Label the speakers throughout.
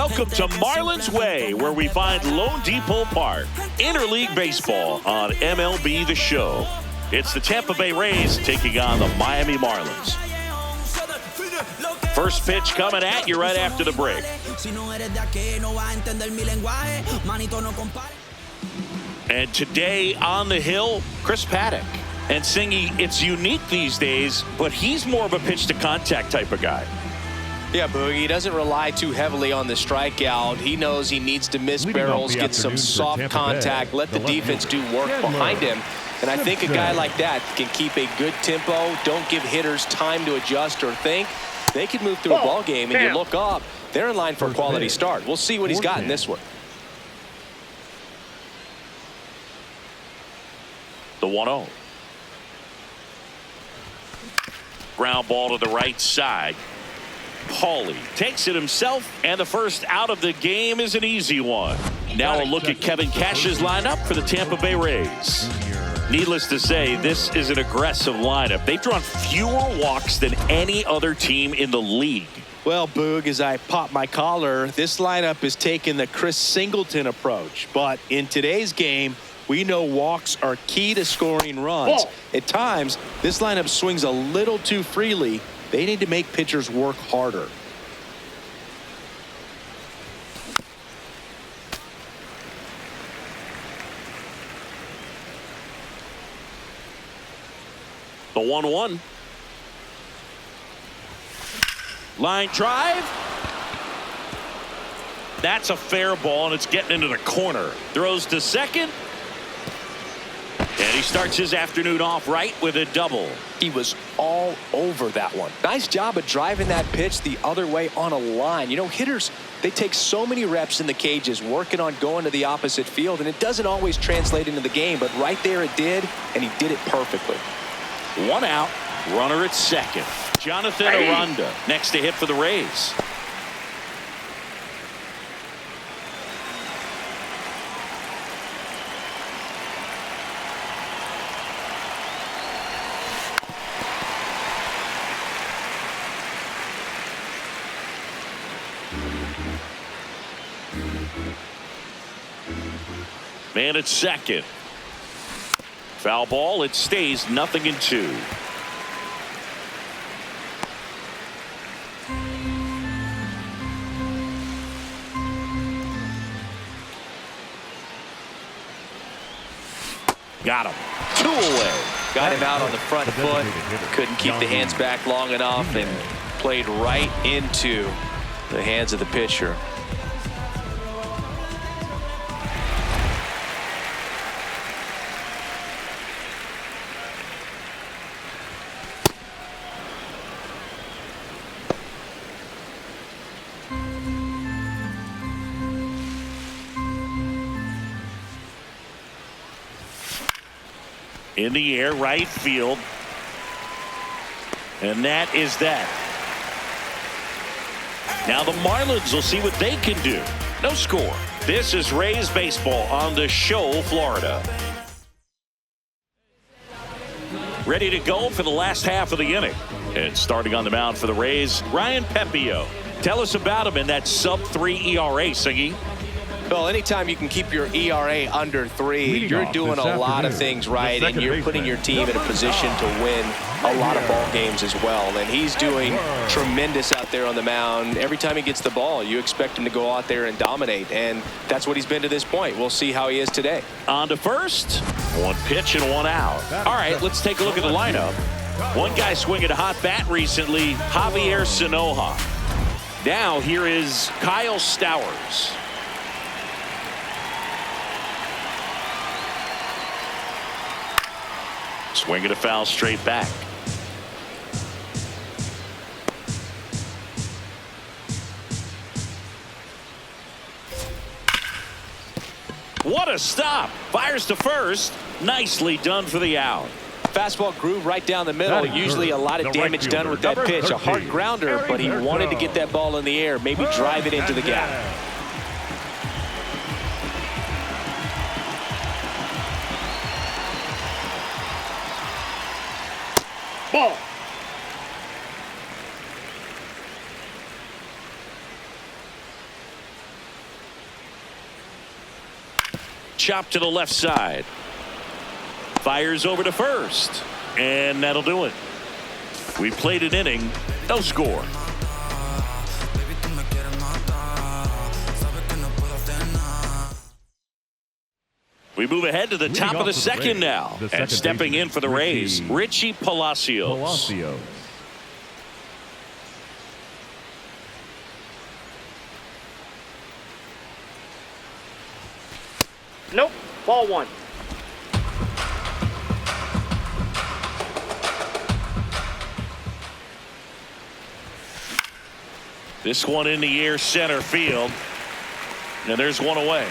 Speaker 1: Welcome to Marlins Way, where we find Lone Depot Park. Interleague Baseball on MLB The Show. It's the Tampa Bay Rays taking on the Miami Marlins. First pitch coming at you right after the break. And today on the hill, Chris Paddock. And Singy, it's unique these days, but he's more of a pitch-to-contact type of guy.
Speaker 2: Yeah, Boogie, he doesn't rely too heavily on the strikeout. He knows he needs to miss barrels, get some soft contact, let the defense do work behind him. And I think a guy like that can keep a good tempo, don't give hitters time to adjust or think. They can move through a ball game, and you look up, they're in line for a quality start. We'll see what he's got in this one.
Speaker 1: The 1-0. Ground ball to the right side. Paulie takes it himself, and the first out of the game is an easy one. Now a look at Kevin Cash's lineup for the Tampa Bay Rays. Needless to say, this is an aggressive lineup. They've drawn fewer walks than any other team in the league.
Speaker 2: Well, Boog, as I pop my collar, this lineup is taking the Chris Singleton approach. But in today's game, we know walks are key to scoring runs. At times, this lineup swings a little too freely. They need to make pitchers work harder.
Speaker 1: The 1-1. Line drive. That's a fair ball, and it's getting into the corner. Throws to second. And he starts his afternoon off right with a double.
Speaker 2: He was all over that one. Nice job of driving that pitch the other way on a line. You know, hitters, they take so many reps in the cages working on going to the opposite field, and it doesn't always translate into the game, but right there it did, and he did it perfectly.
Speaker 1: 1 out, runner at second. Jonathan Aranda next to hit for the Rays. Man at second. Foul ball. It stays 0-2. Got him. 2 away.
Speaker 2: Got him out on the front foot. Couldn't keep the hands back long enough and played right into the hands of the pitcher.
Speaker 1: In the air, right field. And that is that. Now the Marlins will see what they can do. No score. This is Rays baseball on the Show, Florida. Ready to go for the last half of the inning. And starting on the mound for the Rays, Ryan Pepio. Tell us about him in that sub-3 ERA, Siggy.
Speaker 2: Well, anytime you can keep your ERA under 3, you're doing a lot of things right, and you're putting your team in a position to win a lot of ball games as well. And he's doing tremendous out there on the mound. Every time he gets the ball, you expect him to go out there and dominate, and that's what he's been to this point. We'll see how he is today.
Speaker 1: On to first. 1 pitch and 1 out. All right, let's take a look at the lineup. One guy swinging a hot bat recently, Javier Sanoja. Now here is Kyle Stowers. Swinging a foul straight back. What a stop. Fires to first. Nicely done for the out.
Speaker 2: Fastball groove right down the middle. Usually a lot of damage done with that pitch. A hard grounder, but he wanted to get that ball in the air, maybe drive it into the gap.
Speaker 1: Ball. chop to the left side. Fires over to first. And that'll do it. We played an inning. No score. We move ahead to the top of the second now. And stepping in for the Rays, Richie Palacios.
Speaker 3: Nope. Ball one.
Speaker 1: This one in the air, center field. And there's one away.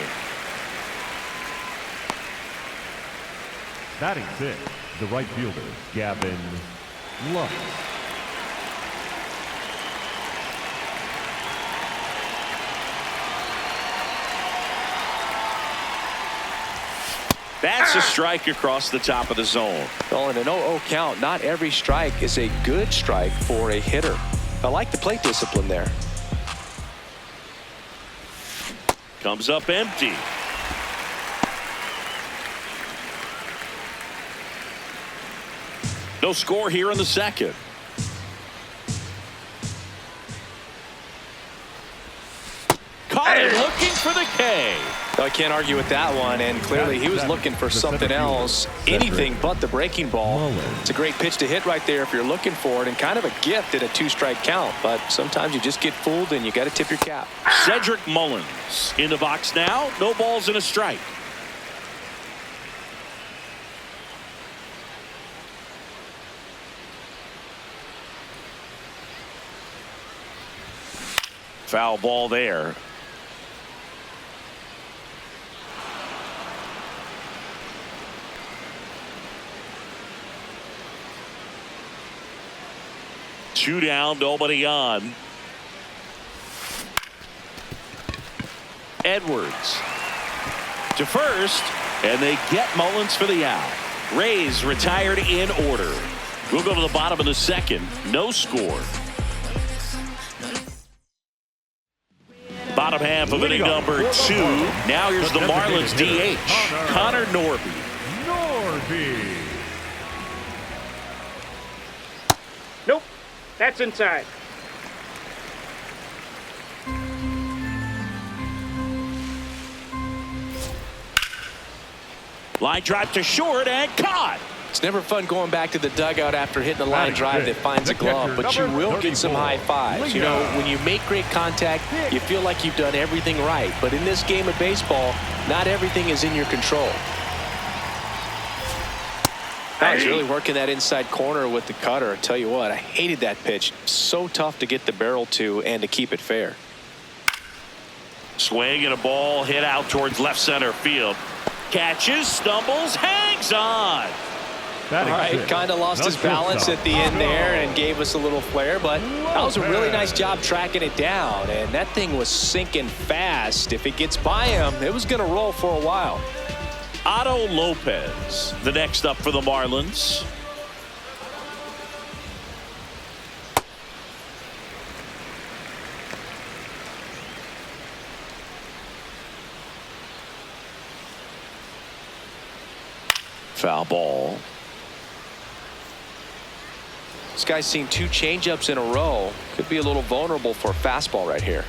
Speaker 4: Batting sixth, the right fielder, Gavin Lux.
Speaker 1: That's a strike across the top of the zone.
Speaker 2: Well, in an 0-0 count, not every strike is a good strike for a hitter. I like the plate discipline there.
Speaker 1: Comes up empty. No score here in the second. Caught it looking for the K.
Speaker 2: I can't argue with that one, and clearly he was looking for something else, anything but the breaking ball. It's a great pitch to hit right there if you're looking for it, and kind of a gift at a two-strike count, but sometimes you just get fooled and you got to tip your cap.
Speaker 1: Cedric Mullins in the box now. No balls and a strike. Foul ball there. Two down, nobody on. Edwards to first, and they get Mullins for the out. Rays retired in order. We'll go to the bottom of the second. No score. Bottom half of inning number 2. Now here's the Marlins DH, Connor Norby.
Speaker 3: Nope. That's inside.
Speaker 1: Line drive to short and caught.
Speaker 2: It's never fun going back to the dugout after hitting a line drive that finds a glove, but you will get some high fives. You know, when you make great contact, you feel like you've done everything right. But in this game of baseball, not everything is in your control. I was really working that inside corner with the cutter. I tell you what, I hated that pitch. So tough to get the barrel to and to keep it fair.
Speaker 1: Swing and a ball hit out towards left center field. Catches, stumbles, hangs on.
Speaker 2: All right, kind of lost his balance at the end there and gave us a little flare, but that was a really nice job tracking it down, and that thing was sinking fast. If it gets by him, it was going to roll for a while.
Speaker 1: Otto Lopez, the next up for the Marlins. Foul ball.
Speaker 2: This guy's seen 2 changeups in a row. Could be a little vulnerable for a fastball right here.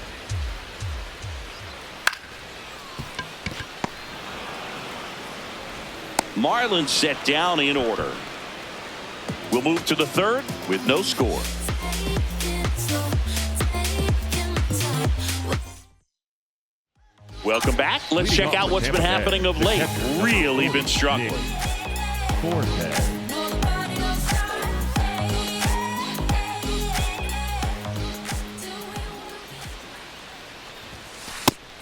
Speaker 1: Marlins set down in order. We'll move to the third with no score. Welcome back. Let's check out what's been happening of late. Really been struggling.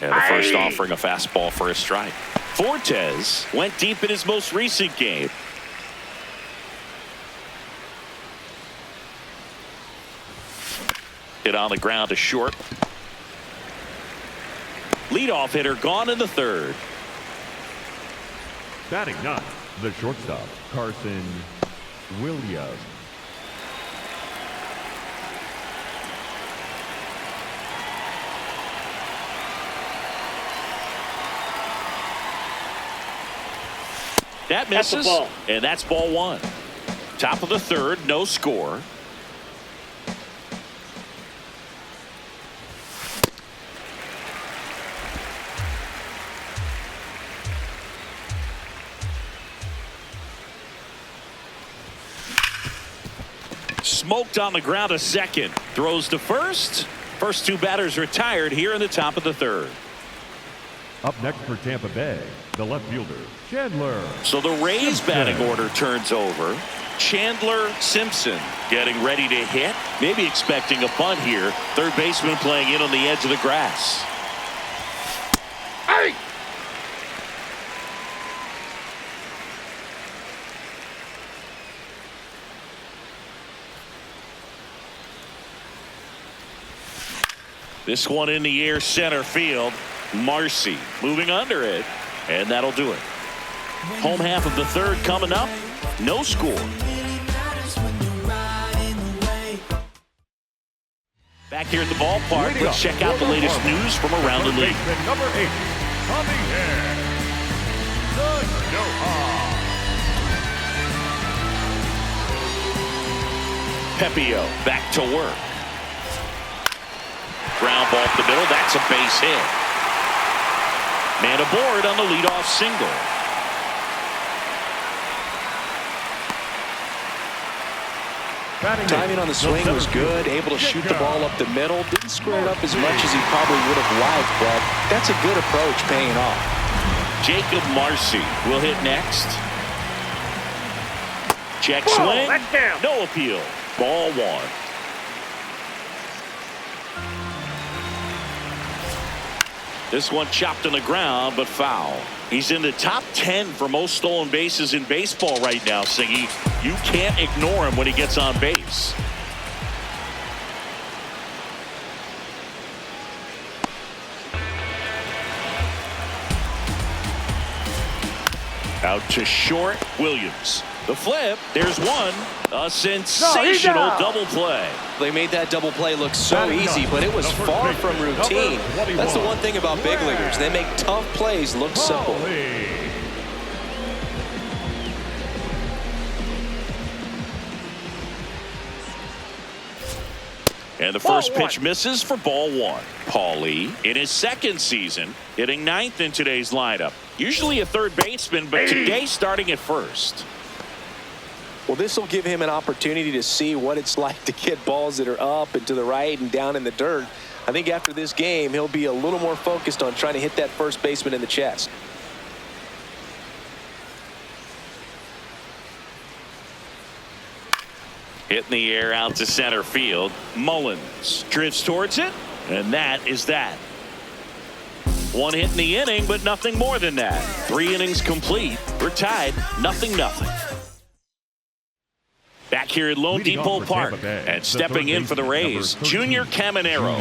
Speaker 1: And the first offering a fastball for a strike. Fortes went deep in his most recent game. Hit on the ground to short. Leadoff hitter gone in the third.
Speaker 4: Batting ninth, the shortstop, Carson Williams.
Speaker 1: That
Speaker 3: That's a
Speaker 1: misses,
Speaker 3: ball.
Speaker 1: and that's ball one. Top of the third, no score. Smoked on the ground a second. Throws to first. First two batters retired here in the top of the third.
Speaker 4: Up next for Tampa Bay, the left fielder, Chandler.
Speaker 1: So the Rays batting order turns over. Chandler Simpson getting ready to hit. Maybe expecting a bunt here. Third baseman playing in on the edge of the grass.
Speaker 3: Hey!
Speaker 1: This one in the air, center field. Marcy moving under it, and that'll do it. Home half of the third coming up. No score. Back here at the ballpark, let's check out the latest news from around the league.
Speaker 4: Number 8, coming in, the Noah.
Speaker 1: Pepio back to work. Ground ball up the middle. That's a base hit. Man aboard on the leadoff single.
Speaker 2: Timing on the swing was good. Able to shoot the ball up the middle. Didn't square it up as much as he probably would have liked, but that's a good approach paying off.
Speaker 1: Jacob Marcy will hit next. Check
Speaker 3: Whoa,
Speaker 1: swing.
Speaker 3: that's down.
Speaker 1: No appeal. Ball one. This one chopped on the ground, but foul. He's in the top 10 for most stolen bases in baseball right now, Siggy. You can't ignore him when he gets on base. Out to short, Williams. The flip, there's one. A sensational double play.
Speaker 2: They made that double play look so easy, but it was far from routine. That's the one thing about big leaguers. They make tough plays look simple.
Speaker 1: And the first pitch misses for ball one. Paulie, in his second season, hitting ninth in today's lineup. Usually a third baseman, but today starting at first.
Speaker 2: Well, this will give him an opportunity to see what it's like to get balls that are up and to the right and down in the dirt. I think after this game, he'll be a little more focused on trying to hit that first baseman in the chest.
Speaker 1: Hit in the air out to center field. Mullins drifts towards it, and that is that. One hit in the inning, but nothing more than that. 3 innings complete. We're tied, 0-0. Back here at Lone Depot Park, and stepping in for the Rays, Junior Caminero.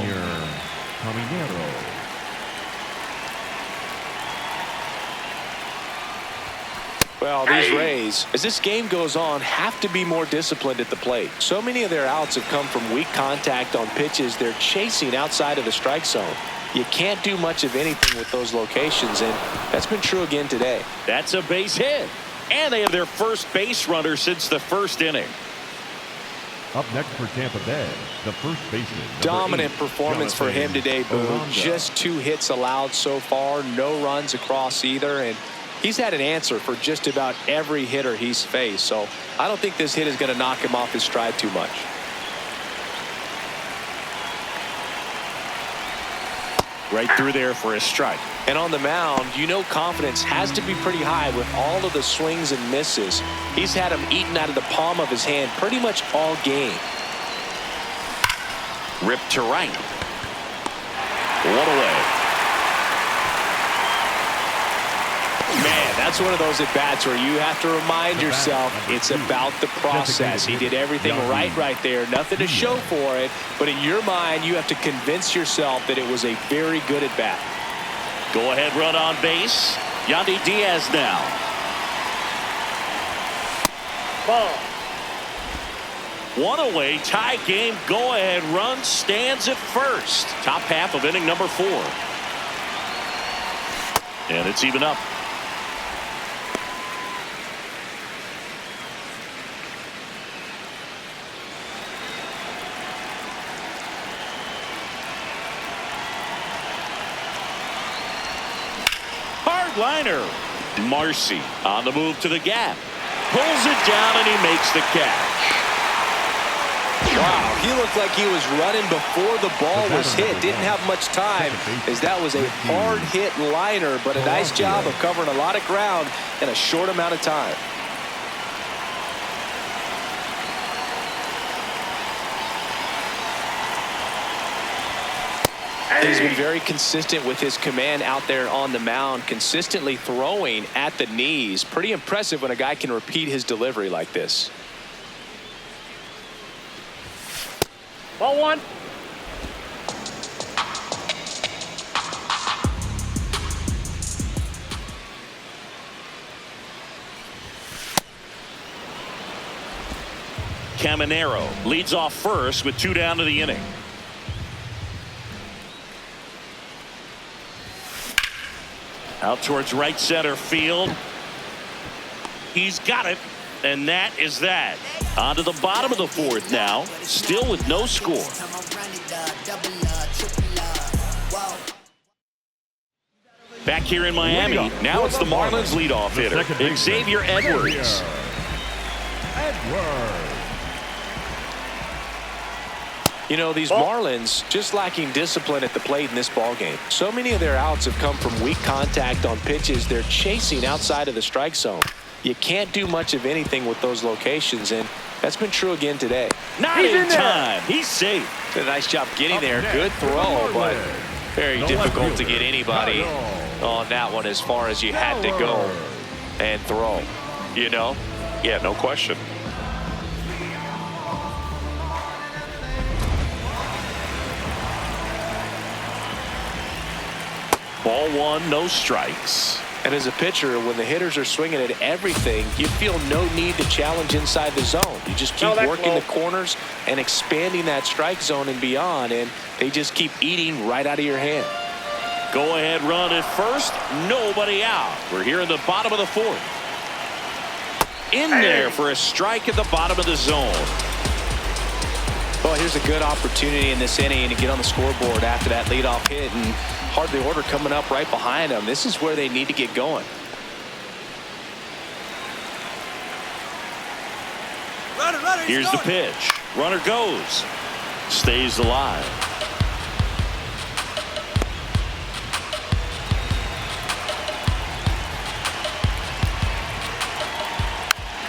Speaker 2: Well, these Rays, as this game goes on, have to be more disciplined at the plate. So many of their outs have come from weak contact on pitches they're chasing outside of the strike zone. You can't do much of anything with those locations, and that's been true again today.
Speaker 1: That's a base hit. And they have their first base runner since the first inning.
Speaker 4: Up next for Tampa Bay, the first baseman.
Speaker 2: Dominant performance for him today, Boo. Just 2 hits allowed so far, no runs across either, and he's had an answer for just about every hitter he's faced. So I don't think this hit is going to knock him off his stride too much.
Speaker 1: Right through there for a strike.
Speaker 2: And on the mound, you know confidence has to be pretty high with all of the swings and misses. He's had them eaten out of the palm of his hand pretty much all game.
Speaker 1: Ripped to right. One away.
Speaker 2: Man, that's one of those at-bats where you have to remind yourself it's about the process. He did everything right there. Nothing to show for it. But in your mind, you have to convince yourself that it was a very good at-bat.
Speaker 1: Go-ahead run on base. Yandy Diaz now.
Speaker 3: Ball.
Speaker 1: One away, tie game, go-ahead run stands at first. Top half of inning number 4. And it's even up. short liner. Marcy on the move to the gap. Pulls it down and he makes the catch.
Speaker 2: Wow, he looked like he was running before the ball was hit. Didn't have much time, as that was a hard hit liner, but a nice job of covering a lot of ground in a short amount of time. He's been very consistent with his command out there on the mound, consistently throwing at the knees. Pretty impressive when a guy can repeat his delivery like this.
Speaker 3: Ball 1.
Speaker 1: Caminero leads off first with 2 down to the inning. Out towards right center field. He's got it, and that is that. On to the bottom of the 4th now, still with no score. Back here in Miami, now it's the Marlins leadoff hitter, Xavier Edwards.
Speaker 2: You know, these Marlins just lacking discipline at the plate in this ballgame. So many of their outs have come from weak contact on pitches they're chasing outside of the strike zone. You can't do much of anything with those locations, and that's been true again today.
Speaker 1: Not in time. He's safe.
Speaker 2: Did a nice job getting there. Good throw, but very difficult to get anybody on that one as far as you had to go and throw. You know? Yeah, no question.
Speaker 1: Ball 1, no strikes.
Speaker 2: And as a pitcher, when the hitters are swinging at everything, you feel no need to challenge inside the zone. You just keep working the corners and expanding that strike zone and beyond, and they just keep eating right out of your hand.
Speaker 1: Go ahead run at first, nobody out. We're here in the bottom of the 4th. In there for a strike at the bottom of the zone.
Speaker 2: Well, here's a good opportunity in this inning to get on the scoreboard after that leadoff hit, and hardly order coming up right behind them. This is where they need to get going.
Speaker 1: Here's the pitch. Runner goes. Stays alive.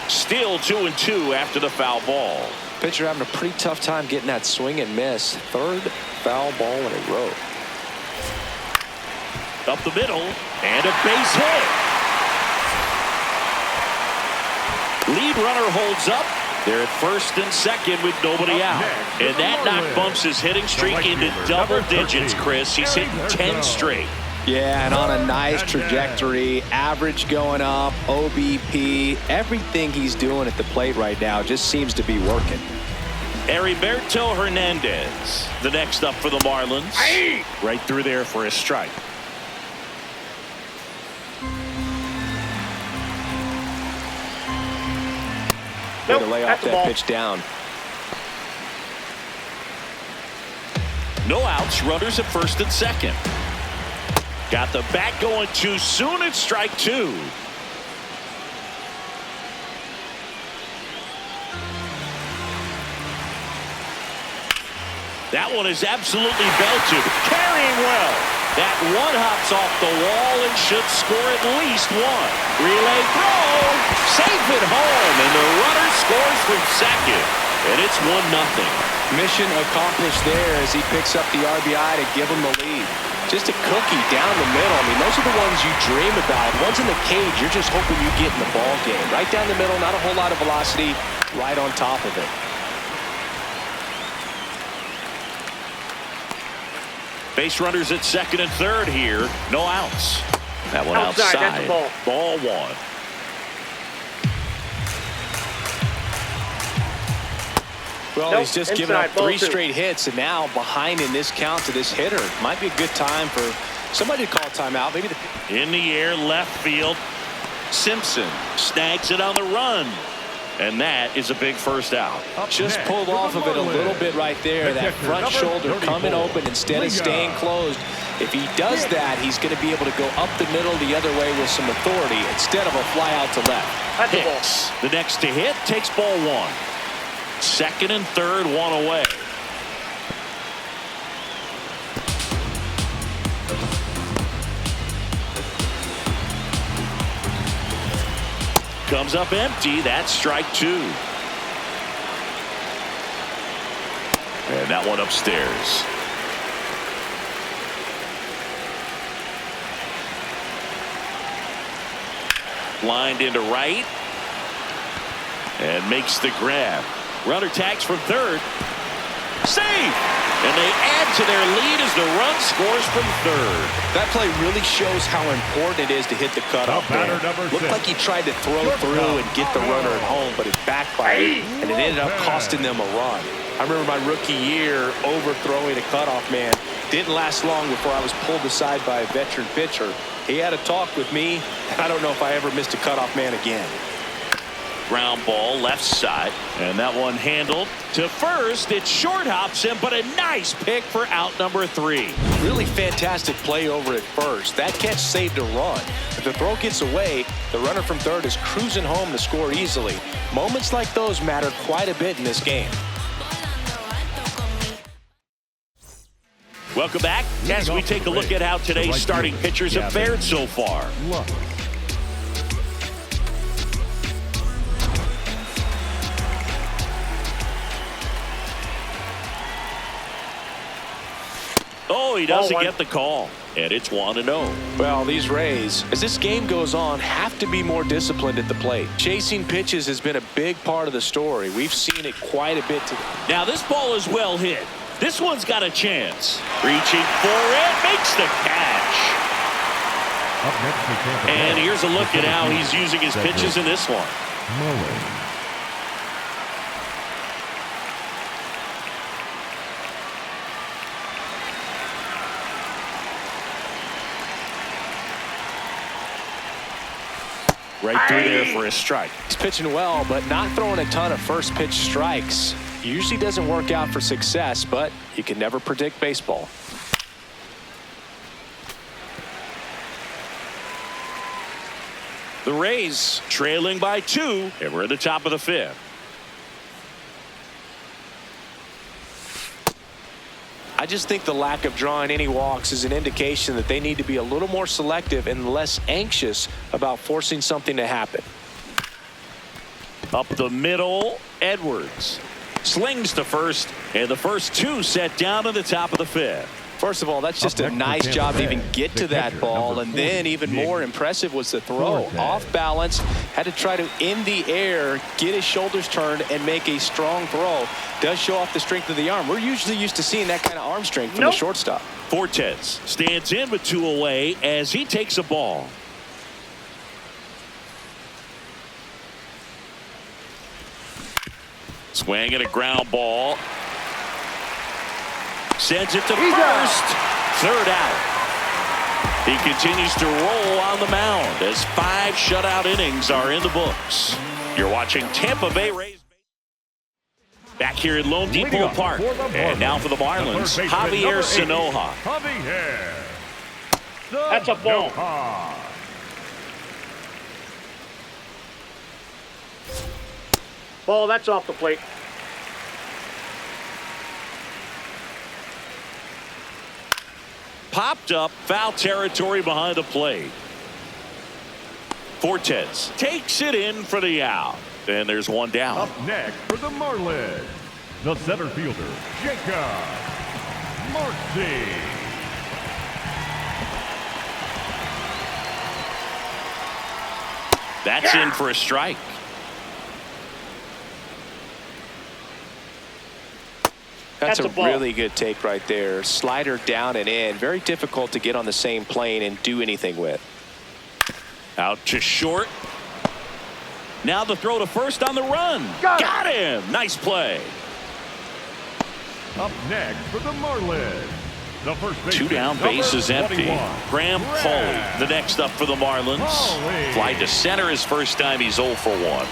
Speaker 1: Still 2-2 after the foul ball.
Speaker 2: Pitcher having a pretty tough time getting that swing and miss. 3rd foul ball in a row.
Speaker 1: Up the middle, and a base hit. Lead runner holds up. They're at first and second with nobody out. And that knock bumps his hitting streak into double digits, Chris. He's hitting 10 straight.
Speaker 2: Yeah, and on a nice trajectory. Average going up, OBP. Everything he's doing at the plate right now just seems to be working.
Speaker 1: Heriberto Hernandez, the next up for the Marlins. Right through there for a strike.
Speaker 2: Way to lay off that pitch down.
Speaker 1: No outs, runners at first and second. Got the bat going too soon at strike 2. That one is absolutely belted. Carrying well. That one hops off the wall and should score at least 1. Relay throw. Safe at home. And the runner scores from second. And it's 1-0.
Speaker 2: Mission accomplished there as he picks up the RBI to give him the lead. Just a cookie down the middle. I mean, those are the ones you dream about. Ones in the cage, you're just hoping you get in the ball game. Right down the middle, not a whole lot of velocity, right on top of it.
Speaker 1: Base runners at second and third here. No outs. That one
Speaker 3: outside.
Speaker 1: outside.
Speaker 3: That's a ball.
Speaker 1: Ball 1.
Speaker 2: Well, he's just given up 3 straight hits, and now behind in this count to this hitter. Might be a good time for somebody to call timeout. Maybe
Speaker 1: in the air, left field. Simpson snags it on the run. And that is a big first out.
Speaker 2: Just pulled off of it a little bit right there. That front shoulder coming open instead of staying closed. If he does that, he's going to be able to go up the middle the other way with some authority instead of a fly out to left.
Speaker 1: Hicks, the next to hit, takes ball one. Second and third, one away. Comes up empty. That's strike two. And that one upstairs. Lined into right. And makes the grab. Runner tags from third. Save! And they add to their lead as the run scores from third.
Speaker 2: That play really shows how important it is to hit the cutoff man. Looked like he tried to throw through and get the runner at home, but it backfired, and it ended up costing them a run. I remember my rookie year overthrowing a cutoff man. Didn't last long before I was pulled aside by a veteran pitcher. He had a talk with me, and I don't know if I ever missed a cutoff man again.
Speaker 1: Ground ball left side, and that one handled to first. It short hops him, but a nice pick for out number three.
Speaker 2: Really fantastic play over at first. That catch saved a run. If the throw gets away, the runner from third is cruising home to score easily. Moments like those matter quite a bit in this game.
Speaker 1: Welcome back as we take a look at how today's starting pitchers have fared so far. Oh, he doesn't get the call, and it's 1-0.
Speaker 2: Well, these Rays, as this game goes on, have to be more disciplined at the plate. Chasing pitches has been a big part of the story. We've seen it quite a bit today.
Speaker 1: Now, this ball is well hit. This one's got a chance. Reaching for it, makes the catch. And here's a look at how he's using his pitches in this one. Right through there for a strike.
Speaker 2: He's pitching well, but not throwing a ton of first pitch strikes. Usually doesn't work out for success, but you can never predict baseball.
Speaker 1: The Rays trailing by 2, and we're at the top of the 5th.
Speaker 2: I just think the lack of drawing any walks is an indication that they need to be a little more selective and less anxious about forcing something to happen.
Speaker 1: Up the middle, Edwards slings to first, and the first 2 set down in the top of the 5th.
Speaker 2: First of all, that's just a nice job to even get to that ball, and then even more impressive was the throw. Off balance, had to try to in the air, get his shoulders turned, and make a strong throw. Does show off the strength of the arm. We're usually used to seeing that kind of arm strength from the shortstop.
Speaker 1: Fortes stands in with 2 away as he takes a ball. Swing and a ground ball. Sends it to first. Third out. He continues to roll on the mound as 5 shutout innings are in the books. You're watching Tampa Bay Rays back here at Lone Depot Park. And now for the Marlins, Javier Sanoja.
Speaker 3: That's a ball. Ball, that's off the plate.
Speaker 1: Popped up, foul territory behind the plate. Fortes takes it in for the out. And there's one down.
Speaker 4: Up next for the Marlins, the center fielder, Jacob Marcy.
Speaker 1: That's in for a strike.
Speaker 2: That's a really good take right there. Slider down and in. Very difficult to get on the same plane and do anything with.
Speaker 1: Out to short. Now the throw to first on the run. Got him. Nice play.
Speaker 4: Up next for the Marlins, the first baseman,
Speaker 1: 2 down, base is empty.
Speaker 4: 21.
Speaker 1: Graham Pauley, the next up for the Marlins. Fly to center his first time. He's 0 for 1.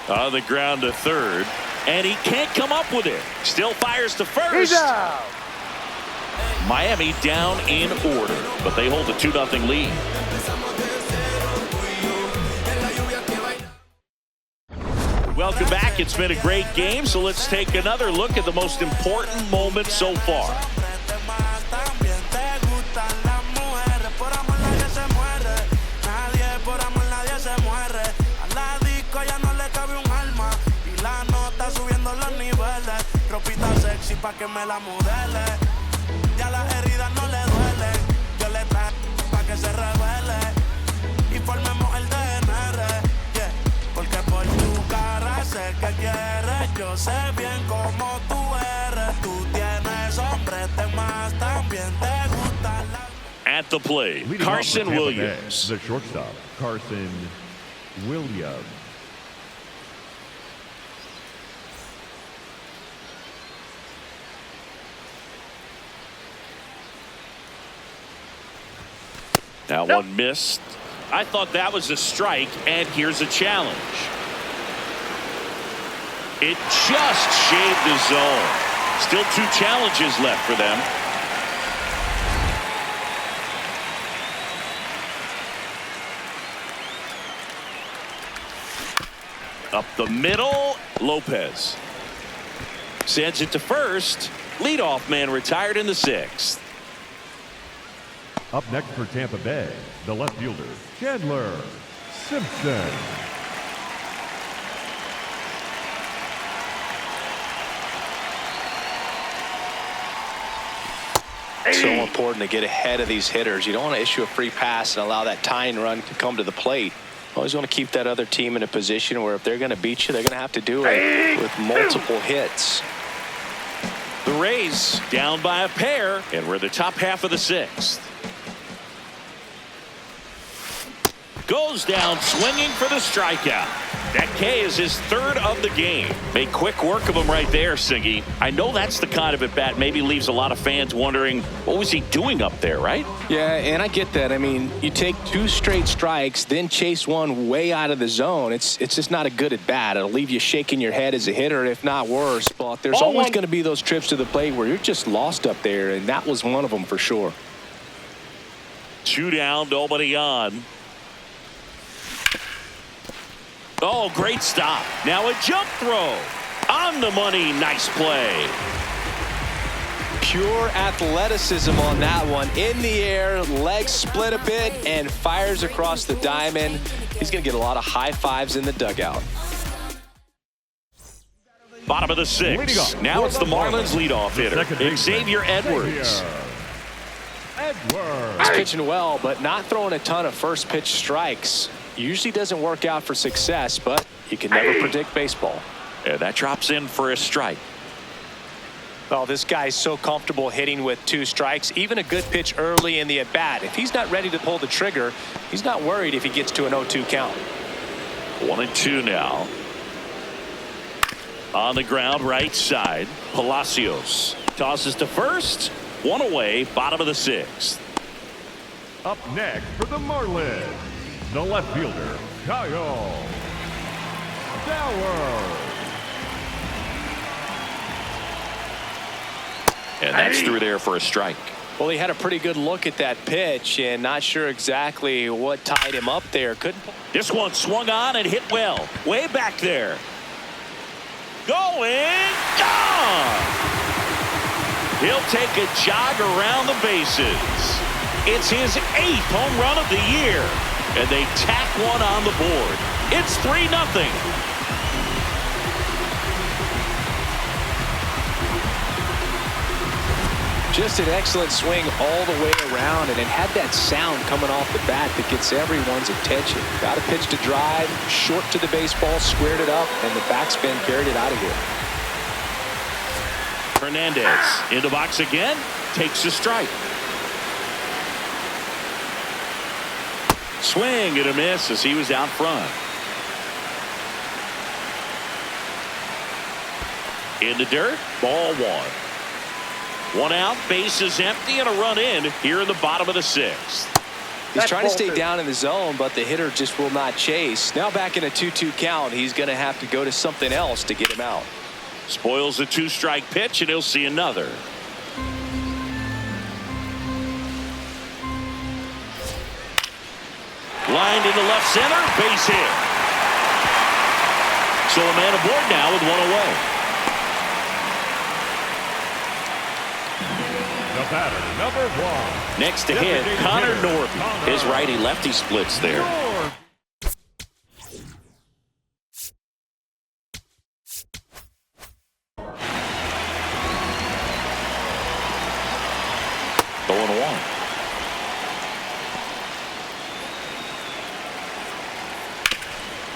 Speaker 1: On the ground to third, and he can't come up with it. Still fires to first. Miami down in order, but they hold a 2-0 lead. Welcome back. It's been a great game, so let's take another look at the most important moment so far.
Speaker 5: Pa' que me la modele, ya las heridas no le duelen, yo le traje pa' que se revele, y formemos el DNR, yeah, porque por tu cara sé que quieres, yo sé bien cómo tú eres, tú tienes hombres de más, también te gusta la...
Speaker 1: At the plate, Carson Williams.
Speaker 4: The shortstop, Carson Williams.
Speaker 1: Now one missed. I thought that was a strike, and here's a challenge. It just shaved the zone. Still 2 challenges left for them. Up the middle, Lopez sends it to first. Leadoff man retired in the 6th.
Speaker 4: Up next for Tampa Bay, the left fielder, Chandler Simpson.
Speaker 2: So important to get ahead of these hitters. You don't want to issue a free pass and allow that tying run to come to the plate. Always want to keep that other team in a position where if they're going to beat you, they're going to have to do it with multiple hits.
Speaker 1: The Rays down by a pair, and we're the top half of the 6th. Goes down swinging for the strikeout. That K is his 3rd of the game. Made quick work of him right there, Siggy. I know that's the kind of at bat maybe leaves a lot of fans wondering what was he doing up there, right?
Speaker 2: Yeah, and I get that. I mean, you take 2 straight strikes, then chase one way out of the zone. It's just not a good at bat. It'll leave you shaking your head as a hitter, if not worse. But there's always going to be those trips to the plate where you're just lost up there, and that was one of them for sure.
Speaker 1: 2 down, nobody on. Oh, great stop. Now a jump throw. On the money. Nice play.
Speaker 2: Pure athleticism on that one. In the air, legs split a bit, and fires across the diamond. He's going to get a lot of high fives in the dugout.
Speaker 1: Bottom of the 6th. Now it's the Marlins leadoff hitter, Xavier Edwards.
Speaker 2: He's pitching well, but not throwing a ton of first pitch strikes. Usually doesn't work out for success, but you can never predict baseball.
Speaker 1: And that drops in for a strike.
Speaker 2: Well, this guy's so comfortable hitting with 2 strikes, even a good pitch early in the at bat. If he's not ready to pull the trigger, he's not worried if he gets to an 0-2 count.
Speaker 1: 1-2 now. On the ground, right side, Palacios tosses to first. 1 away, bottom of the 6th.
Speaker 4: Up next for the Marlins, the left fielder, Kyle Dowers.
Speaker 1: And that's through there for a strike.
Speaker 2: Well, he had a pretty good look at that pitch and not sure exactly what tied him up there.
Speaker 1: This one swung on and hit well. Way back there. Going. Gone. He'll take a jog around the bases. It's his 8th home run of the year. And they tack one on the board. It's 3-0.
Speaker 2: Just an excellent swing all the way around, and it had that sound coming off the bat that gets everyone's attention. Got a pitch to drive, short to the baseball, squared it up, and the backspin carried it out of here.
Speaker 1: Hernandez in the box again, takes a strike. Swing and a miss as he was out front. In the dirt, ball 1. 1 out, bases empty, and a run in here in the bottom of the 6th.
Speaker 2: He's trying to stay down in the zone, but the hitter just will not chase. Now back in a 2-2 count, he's going to have to go to something else to get him out.
Speaker 1: Spoils a 2-strike pitch, and he'll see another. Lined into left center, base hit. So a man aboard now with one away.
Speaker 4: The batter, number 1.
Speaker 1: Next to hit, Connor Norton. His righty-lefty splits there. Going 1.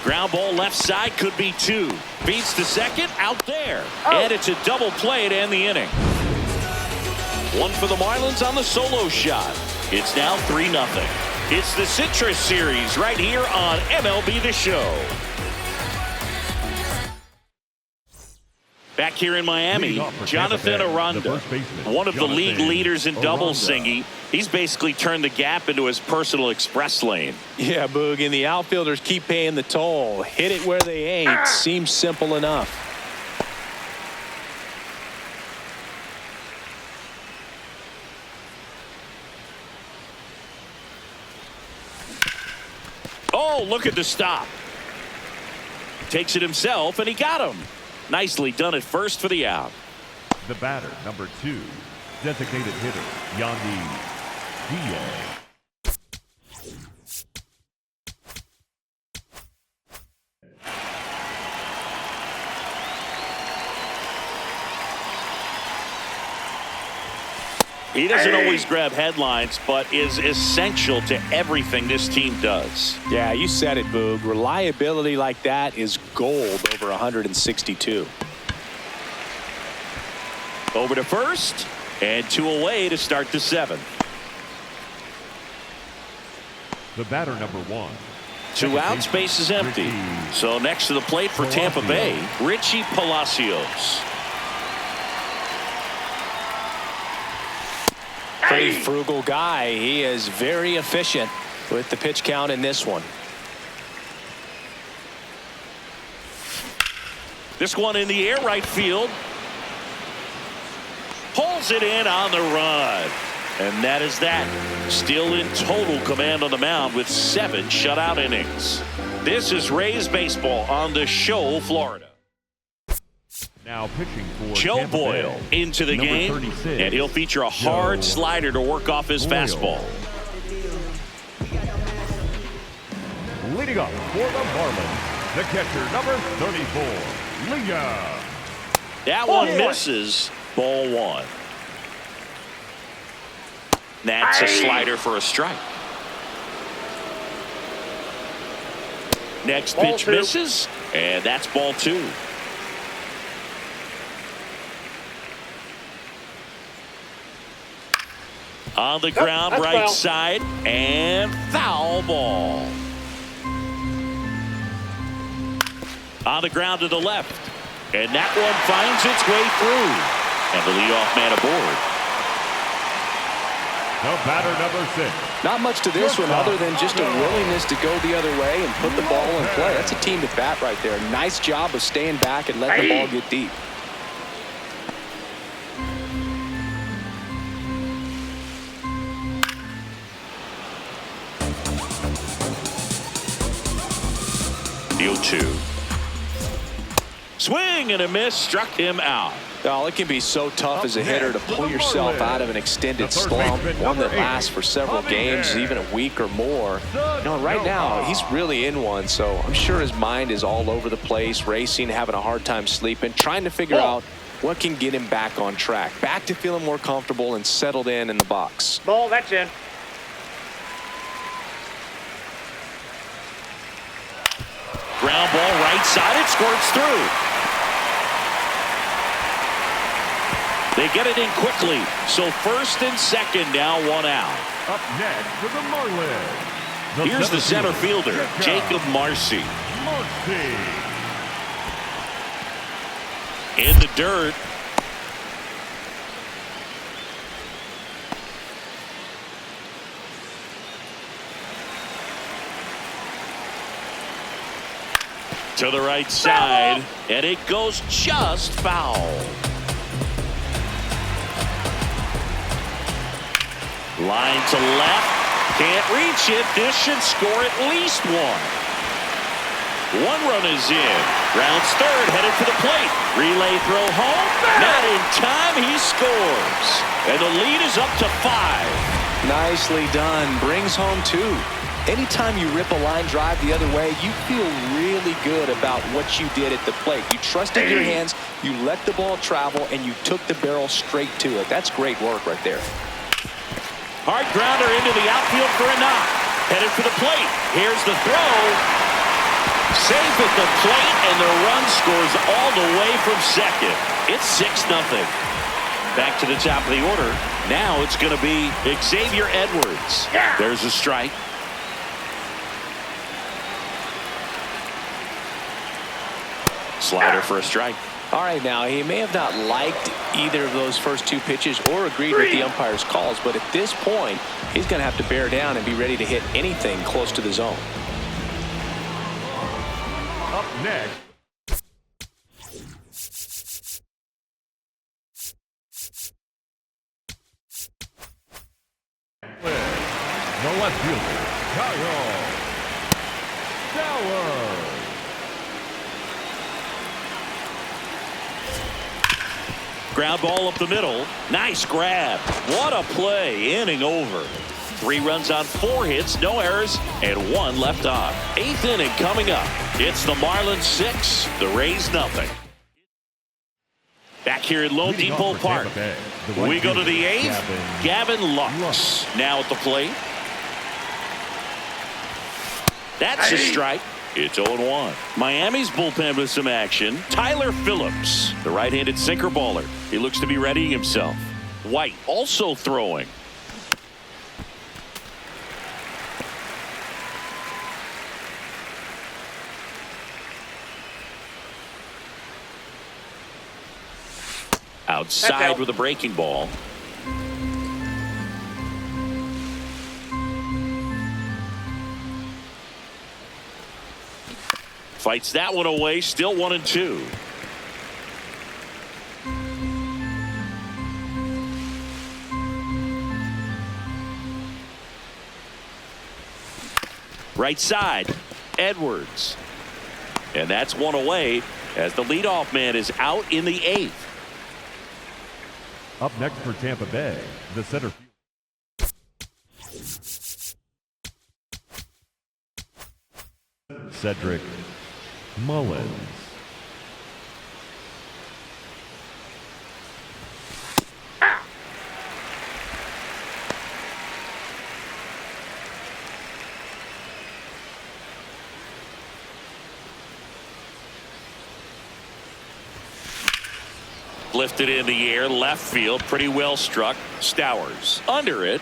Speaker 1: Ground ball left side, could be 2. Beats to second, out there. And it's a double play to end the inning. 1 for the Marlins on the solo shot. It's now 3-0. It's the Citrus Series right here on MLB The Show. Back here in Miami, Jonathan Aranda, one of the league leaders in double singing. He's basically turned the gap into his personal express lane.
Speaker 2: Yeah, Boog, and the outfielders keep paying the toll. Hit it where they ain't. Seems simple enough.
Speaker 1: Oh, look at the stop. Takes it himself, and he got him. Nicely done at first for the out.
Speaker 4: The batter, number 2, designated hitter, Yandy Diaz.
Speaker 1: He doesn't always grab headlines, but is essential to everything this team does.
Speaker 2: Yeah, you said it, Boog. Reliability like that is gold over 162.
Speaker 1: Over to first, and 2 away to start the 7th.
Speaker 4: The batter, number 1.
Speaker 1: 2 outs, base is empty. So next to the plate for Tampa Bay, Richie Palacios.
Speaker 2: Pretty frugal guy. He is very efficient with the pitch count in this one.
Speaker 1: This one in the air, right field. Pulls it in on the run. And that is that. Still in total command on the mound with 7 shutout innings. This is Rays baseball on the Show, Florida.
Speaker 4: Now pitching for
Speaker 1: Joe
Speaker 4: Tampa
Speaker 1: Boyle
Speaker 4: Bay,
Speaker 1: into the
Speaker 4: number
Speaker 1: game,
Speaker 4: 36,
Speaker 1: and he'll feature a hard slider to work off his fastball.
Speaker 4: Leading up for the Marlins, the catcher, number 34, Liam.
Speaker 1: That one misses. Ball 1. That's a slider for a strike. Next pitch misses, and that's ball 2. On the ground, right side, and foul ball. On the ground to the left, and that one finds its way through, and the leadoff man aboard.
Speaker 4: The batter, number 6.
Speaker 2: Not much to this one other than just a willingness to go the other way and put the ball in play. That's a team at bat right there. Nice job of staying back and letting the ball get deep.
Speaker 1: Deal 2. Swing and a miss, struck him out.
Speaker 2: Oh, it can be so tough as a hitter to pull yourself out of an extended slump, one that lasts for several games, even a week or more. Right now, he's really in one, so I'm sure his mind is all over the place, racing, having a hard time sleeping, trying to figure out what can get him back on track, back to feeling more comfortable and settled in the box.
Speaker 3: Ball, that's in.
Speaker 1: Ground ball right side, it squirts through. They get it in quickly, so first and second now, 1 out.
Speaker 4: Up next for the Marlins.
Speaker 1: Here's the center fielder, Jacob Marcy. In the dirt. To the right side, and it goes just foul. Line to left, can't reach it. This should score at least one. One run is in. Rounds third, headed for the plate. Relay throw home. Not in time, he scores. And the lead is up to 5.
Speaker 2: Nicely done. Brings home 2. Anytime you rip a line drive the other way, you feel really good about what you did at the plate. You trusted your hands, you let the ball travel, and you took the barrel straight to it. That's great work right there.
Speaker 1: Hard grounder into the outfield for a knock. Headed for the plate. Here's the throw. Safe at the plate, and the run scores all the way from second. It's 6-0. Back to the top of the order. Now it's going to be Xavier Edwards. There's a strike. Slider for a strike.
Speaker 2: All right, now, he may have not liked either of those first 2 pitches or agreed with the umpire's calls, but at this point, he's going to have to bear down and be ready to hit anything close to the zone.
Speaker 4: Up next. The left fielder, Kyle Sauer.
Speaker 1: Ground ball up the middle. Nice grab. What a play. Inning over. 3 runs on 4 hits, no errors, and 1 left on. 8th inning coming up. It's the Marlins 6, the Rays nothing. Back here at Lone Depot Park. We go to the 8th. Gavin Lux now at the plate. That's a strike. It's 0-1. Miami's bullpen with some action. Tyler Phillips, the right-handed sinker baller. He looks to be readying himself. White also throwing. Outside with a breaking ball. Fights that one away. Still 1-2. Right side, Edwards. And that's 1 away as the leadoff man is out in the 8th.
Speaker 4: Up next for Tampa Bay, the center field. Cedric Mullins.
Speaker 1: Lifted in the air, left field, pretty well struck. Stowers under it,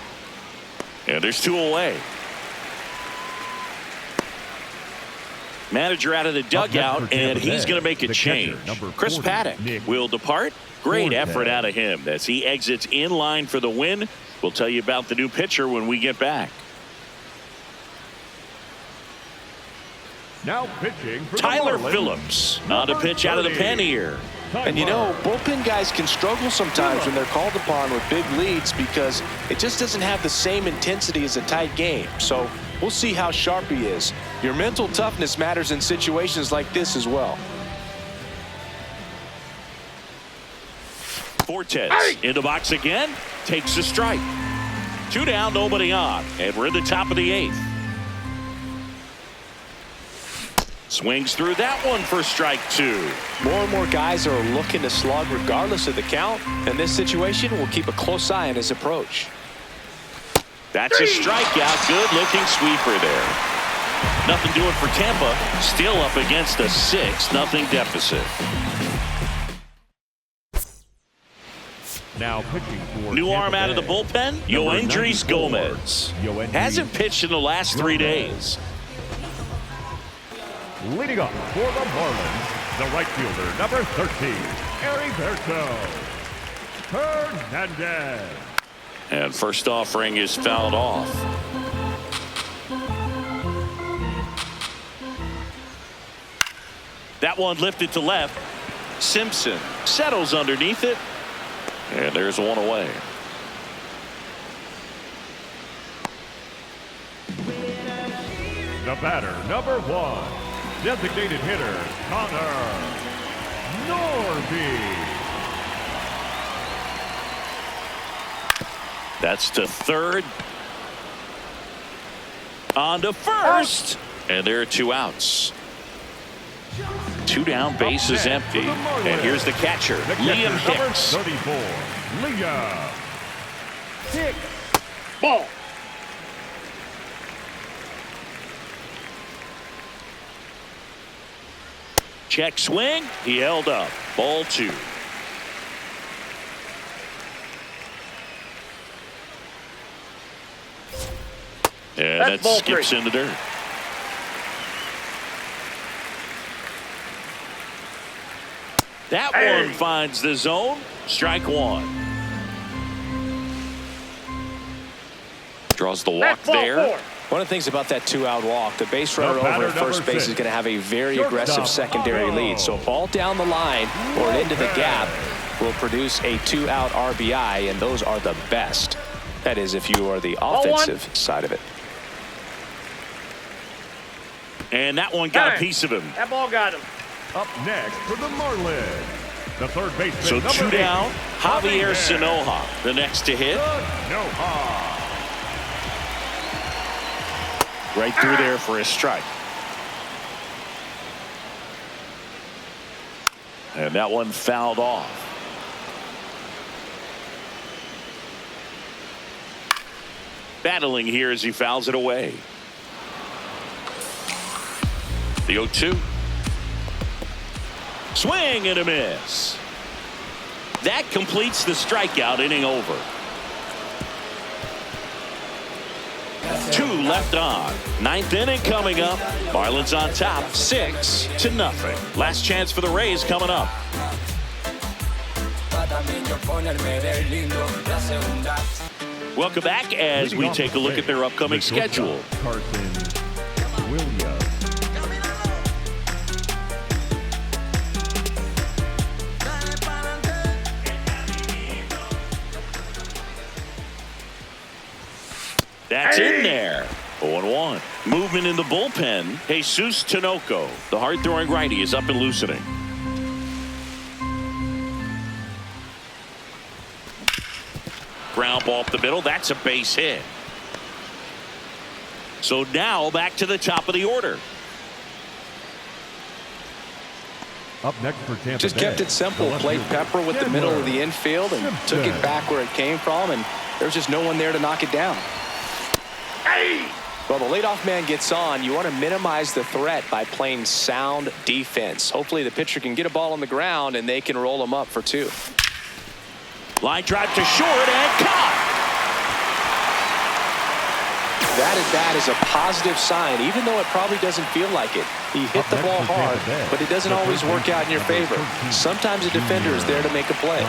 Speaker 1: and there's 2 away. Manager out of the dugout, and he's going to make a change. Chris Paddock will depart. Great effort out of him as he exits in line for the win. We'll tell you about the new pitcher when we get back.
Speaker 4: Now pitching for
Speaker 1: Tyler Phillips on to pitch out of the pen here.
Speaker 2: And you know, bullpen guys can struggle sometimes when they're called upon with big leads because it just doesn't have the same intensity as a tight game. So we'll see how sharp he is. Your mental toughness matters in situations like this as well.
Speaker 1: Fortes into box again, takes a strike. 2 down, nobody on, and we're at the top of the 8th. Swings through that one for strike 2.
Speaker 2: More and more guys are looking to slug regardless of the count. In this situation, we'll keep a close eye on his approach.
Speaker 1: That's a strikeout. Good looking sweeper there. Nothing doing for Tampa. Still up against a 6-0 deficit.
Speaker 4: Now pitching for
Speaker 1: New arm out of the
Speaker 4: Bay,
Speaker 1: bullpen. Yoendrys Gomez. Hasn't pitched in the last 3 days.
Speaker 4: Leading up for the Marlins, the right fielder, number 13, Heriberto Hernandez.
Speaker 1: And first offering is fouled off. That one lifted to left. Simpson settles underneath it. And there's one away.
Speaker 4: The batter, number 1, designated hitter, Connor Norby.
Speaker 1: That's to third. On to first. And there are 2 outs. 2 down, base is empty. And here's the catcher, Liam Hicks.
Speaker 4: 34, Liam Hicks.
Speaker 3: Ball.
Speaker 1: Check swing. He held up. Ball 2. And that
Speaker 3: ball
Speaker 1: skips
Speaker 3: 3.
Speaker 1: in the dirt. That one finds the zone. Strike 1. Draws the walk there.
Speaker 3: 4.
Speaker 2: One of the things about that 2-out walk, the base runner over at first base is going to have a very aggressive secondary lead. So a ball down the line or into the gap will produce a 2-out RBI, and those are the best. That is, if you are the offensive side of it.
Speaker 1: And that one got a piece of him.
Speaker 3: That ball got him.
Speaker 4: Up next for the Marlins, the third baseman.
Speaker 1: So
Speaker 4: number
Speaker 1: 2 down.
Speaker 4: 8,
Speaker 1: Javier Sanoja, the next to hit.
Speaker 4: Sanoja.
Speaker 1: Right through there for a strike. And that one fouled off. Battling here as he fouls it away. The 0-2. Swing and a miss. That completes the strikeout inning over. 2 left on. 9th inning coming up. Marlins on top 6-0. Last chance for the Rays coming up. Welcome back as we take a look at their upcoming schedule.
Speaker 4: Carson Williams.
Speaker 1: That's in there. 0-1. Movement in the bullpen. Jesus Tinoco, the hard-throwing righty, is up and loosening. Ground ball up the middle. That's a base hit. So now back to the top of the order.
Speaker 4: Up next for Tampa
Speaker 2: Just
Speaker 4: Bay,
Speaker 2: kept it simple. Played Pepper with the middle of the infield and took it back where it came from, and there's just no one there to knock it down. Well, the leadoff man gets on. You want to minimize the threat by playing sound defense. Hopefully the pitcher can get a ball on the ground and they can roll him up for 2.
Speaker 1: Line drive to short and caught.
Speaker 2: That at bat is a positive sign, even though it probably doesn't feel like it. He hit the ball hard, but it doesn't always work out in your favor. Sometimes a defender is there to make a play.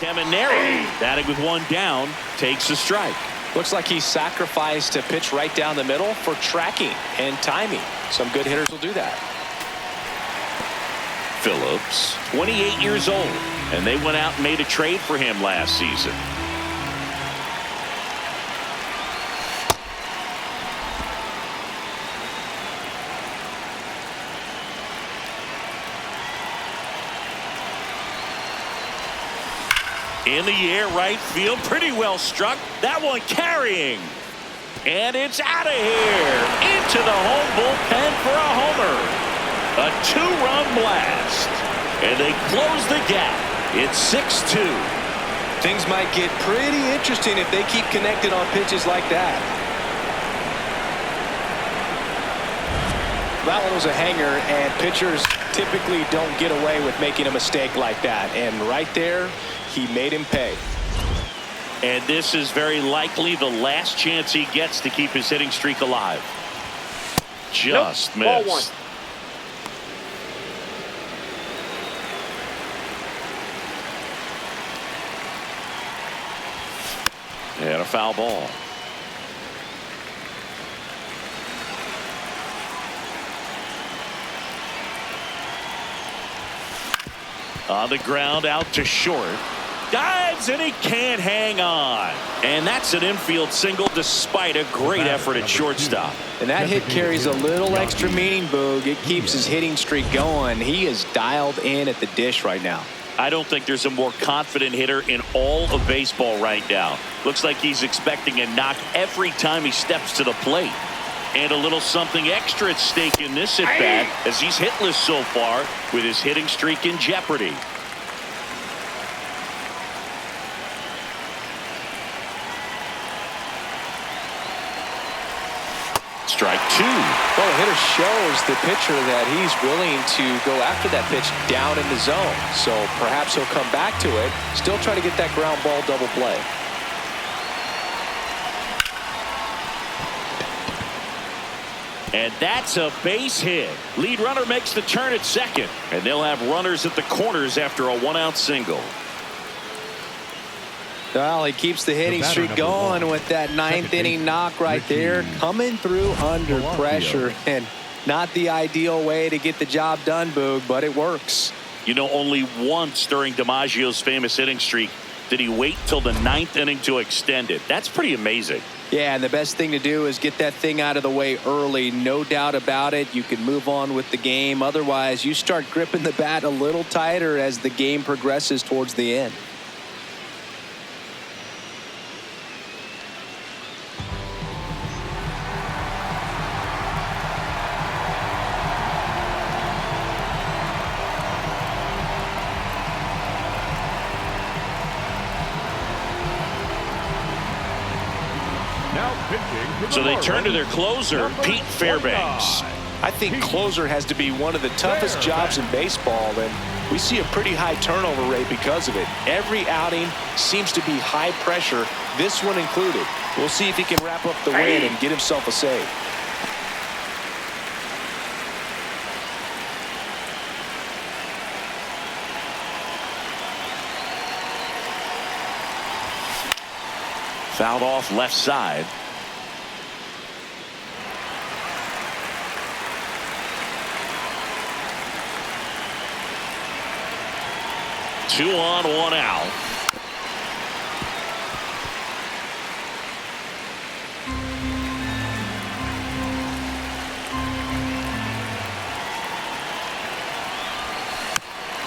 Speaker 1: Caminero, batting with 1 down, takes a strike.
Speaker 2: Looks like he sacrificed a pitch right down the middle for tracking and timing. Some good hitters will do that.
Speaker 1: Phillips, 28 years old, and they went out and made a trade for him last season. In the air, right field, pretty well struck. That one carrying. And it's out of here. Into the home bullpen for a homer. A 2-run blast. And they close the gap. It's 6-2.
Speaker 2: Things might get pretty interesting if they keep connected on pitches like that. That one was a hanger, and pitchers typically don't get away with making a mistake like that. And right there, he made him pay.
Speaker 1: And this is very likely the last chance he gets to keep his hitting streak alive. Just missed.
Speaker 3: Ball 1.
Speaker 1: And a foul ball. On the ground, out to short. Dives, and he can't hang on. And that's an infield single despite a great effort at shortstop.
Speaker 2: And that hit carries a little extra meaning, Boog. It keeps his hitting streak going. He is dialed in at the dish right now.
Speaker 1: I don't think there's a more confident hitter in all of baseball right now. Looks like he's expecting a knock every time he steps to the plate. And a little something extra at stake in this at bat as he's hitless so far with his hitting streak in jeopardy. Strike two.
Speaker 2: Well, the hitter shows the pitcher that he's willing to go after that pitch down in the zone. So perhaps he'll come back to it. Still try to get that ground ball double play.
Speaker 1: And that's a base hit. Lead runner makes the turn at second. And they'll have runners at the corners after a one-out single.
Speaker 2: Well, he keeps the hitting streak going with that ninth inning knock right there. Coming through under pressure, and not the ideal way to get the job done, Boog, but it works.
Speaker 1: You know, only once during DiMaggio's famous hitting streak did he wait till the ninth inning to extend it. That's pretty amazing.
Speaker 2: Yeah, and the best thing to do is get that thing out of the way early. No doubt about it. You can move on with the game. Otherwise, you start gripping the bat a little tighter as the game progresses towards the end.
Speaker 1: So they turn to their closer, Pete Fairbanks.
Speaker 2: I think closer has to be one of the toughest jobs in baseball, and we see a pretty high turnover rate because of it. Every outing seems to be high pressure, this one included. We'll see if he can wrap up the win and get himself a save.
Speaker 1: Fouled off left side. Two on, one out.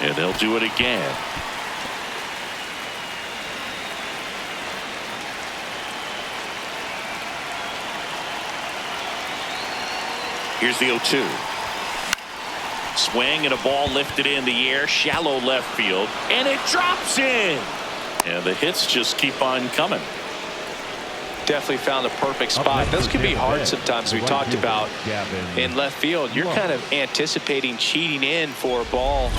Speaker 1: And they'll do it again. Here's the 0-2. Swing and a ball lifted in the air, shallow left field, and it drops in. And the hits just keep on coming.
Speaker 2: Definitely found the perfect spot. Those can be hard sometimes. We talked about in left field. You're kind of anticipating cheating in for a ball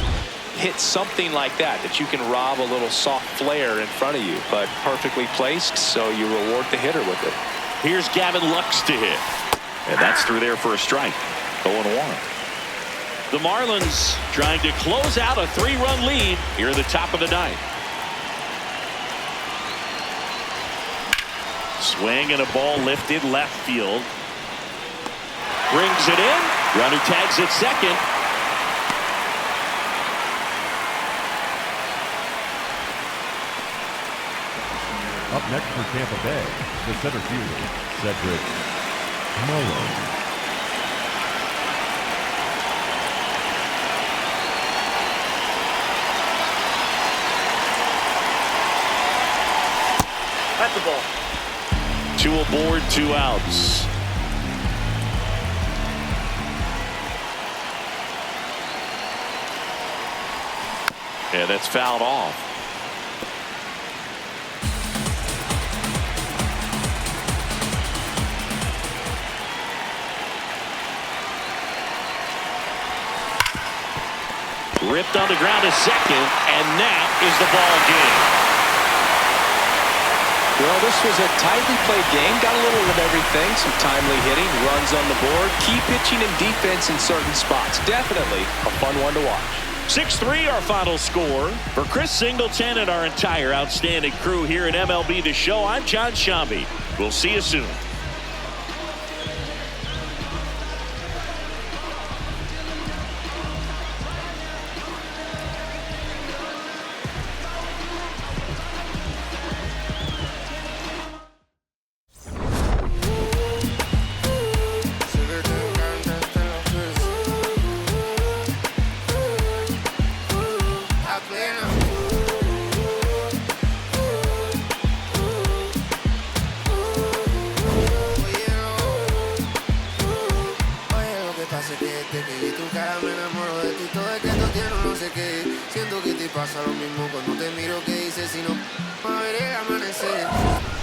Speaker 2: hit something like that you can rob a little soft flare in front of you, but perfectly placed, so you reward the hitter with it.
Speaker 1: Here's Gavin Lux to hit. And that's through there for a strike. 0-1. The Marlins trying to close out a 3-run lead here at the top of the ninth. Swing and a ball lifted left field. Brings it in. Runner tags at second.
Speaker 4: Up next for Tampa Bay, the center fielder, Cedric Mullins.
Speaker 3: That's the ball.
Speaker 1: 2 aboard, 2 outs. Yeah, that's fouled off. Ripped on the ground to second, and that is the ball game.
Speaker 2: Well, this was a tightly played game. Got a little of everything. Some timely hitting, runs on the board, key pitching and defense in certain spots. Definitely a fun one to watch.
Speaker 1: 6-3 our final score. For Chris Singleton and our entire outstanding crew here at MLB The Show, I'm John Shambi. We'll see you soon.
Speaker 6: Desde que vi tu cara me enamoro de ti. Todo es que esto tiene no sé qué. Siento que te pasa lo mismo cuando te miro. ¿Qué dices si no? A ver el amanecer.